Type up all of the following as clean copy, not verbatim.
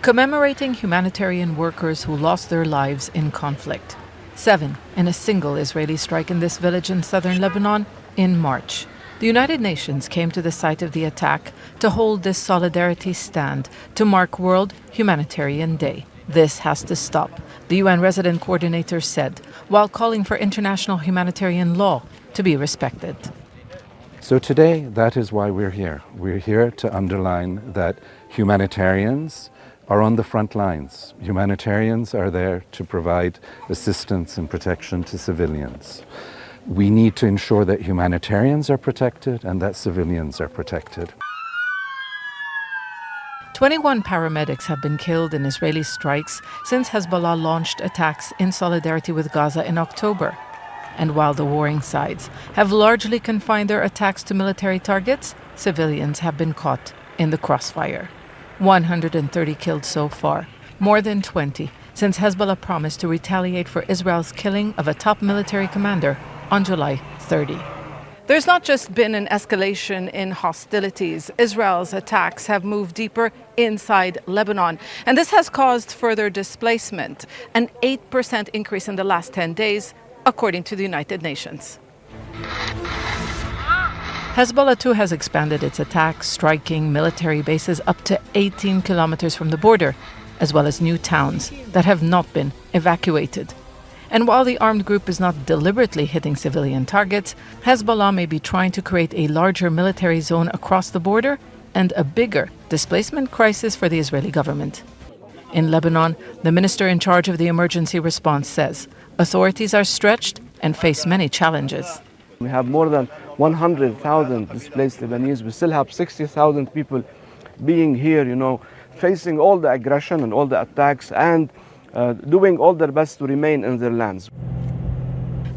commemorating humanitarian workers who lost their lives in conflict. 7 in a single Israeli strike in this village in southern Lebanon in March. The United Nations came to the site of the attack to hold this solidarity stand to mark World Humanitarian Day. This has to stop, the UN Resident Coordinator said, while calling for international humanitarian law to be respected. So today, that is why we're here. We're here to underline that humanitarians are on the front lines. Humanitarians are there to provide assistance and protection to civilians. We need to ensure that humanitarians are protected and that civilians are protected. 21 paramedics have been killed in Israeli strikes since Hezbollah launched attacks in solidarity with Gaza in October. And while the warring sides have largely confined their attacks to military targets, civilians have been caught in the crossfire. 130 killed so far, more than 20 since Hezbollah promised to retaliate for Israel's killing of a top military commander on July 30. There's not just been an escalation in hostilities. Israel's attacks have moved deeper inside Lebanon, and this has caused further displacement, an 8% increase in the last 10 days, according to the United Nations. Hezbollah too has expanded its attacks, striking military bases up to 18 kilometers from the border, as well as new towns that have not been evacuated. And while the armed group is not deliberately hitting civilian targets, Hezbollah may be trying to create a larger military zone across the border and a bigger displacement crisis for the Israeli government. In Lebanon, the minister in charge of the emergency response says authorities are stretched and face many challenges. We have more than 100,000 displaced Lebanese. We still have 60,000 people being here, facing all the aggression and all the attacks and doing all their best to remain in their lands.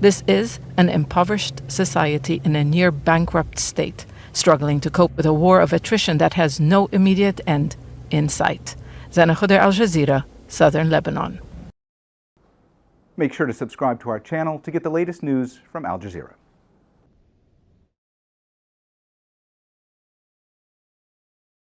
This is an impoverished society in a near bankrupt state, struggling to cope with a war of attrition that has no immediate end in sight. Zeina, Khodr, Al Jazeera, Southern Lebanon. Make sure to subscribe to our channel to get the latest news from Al Jazeera.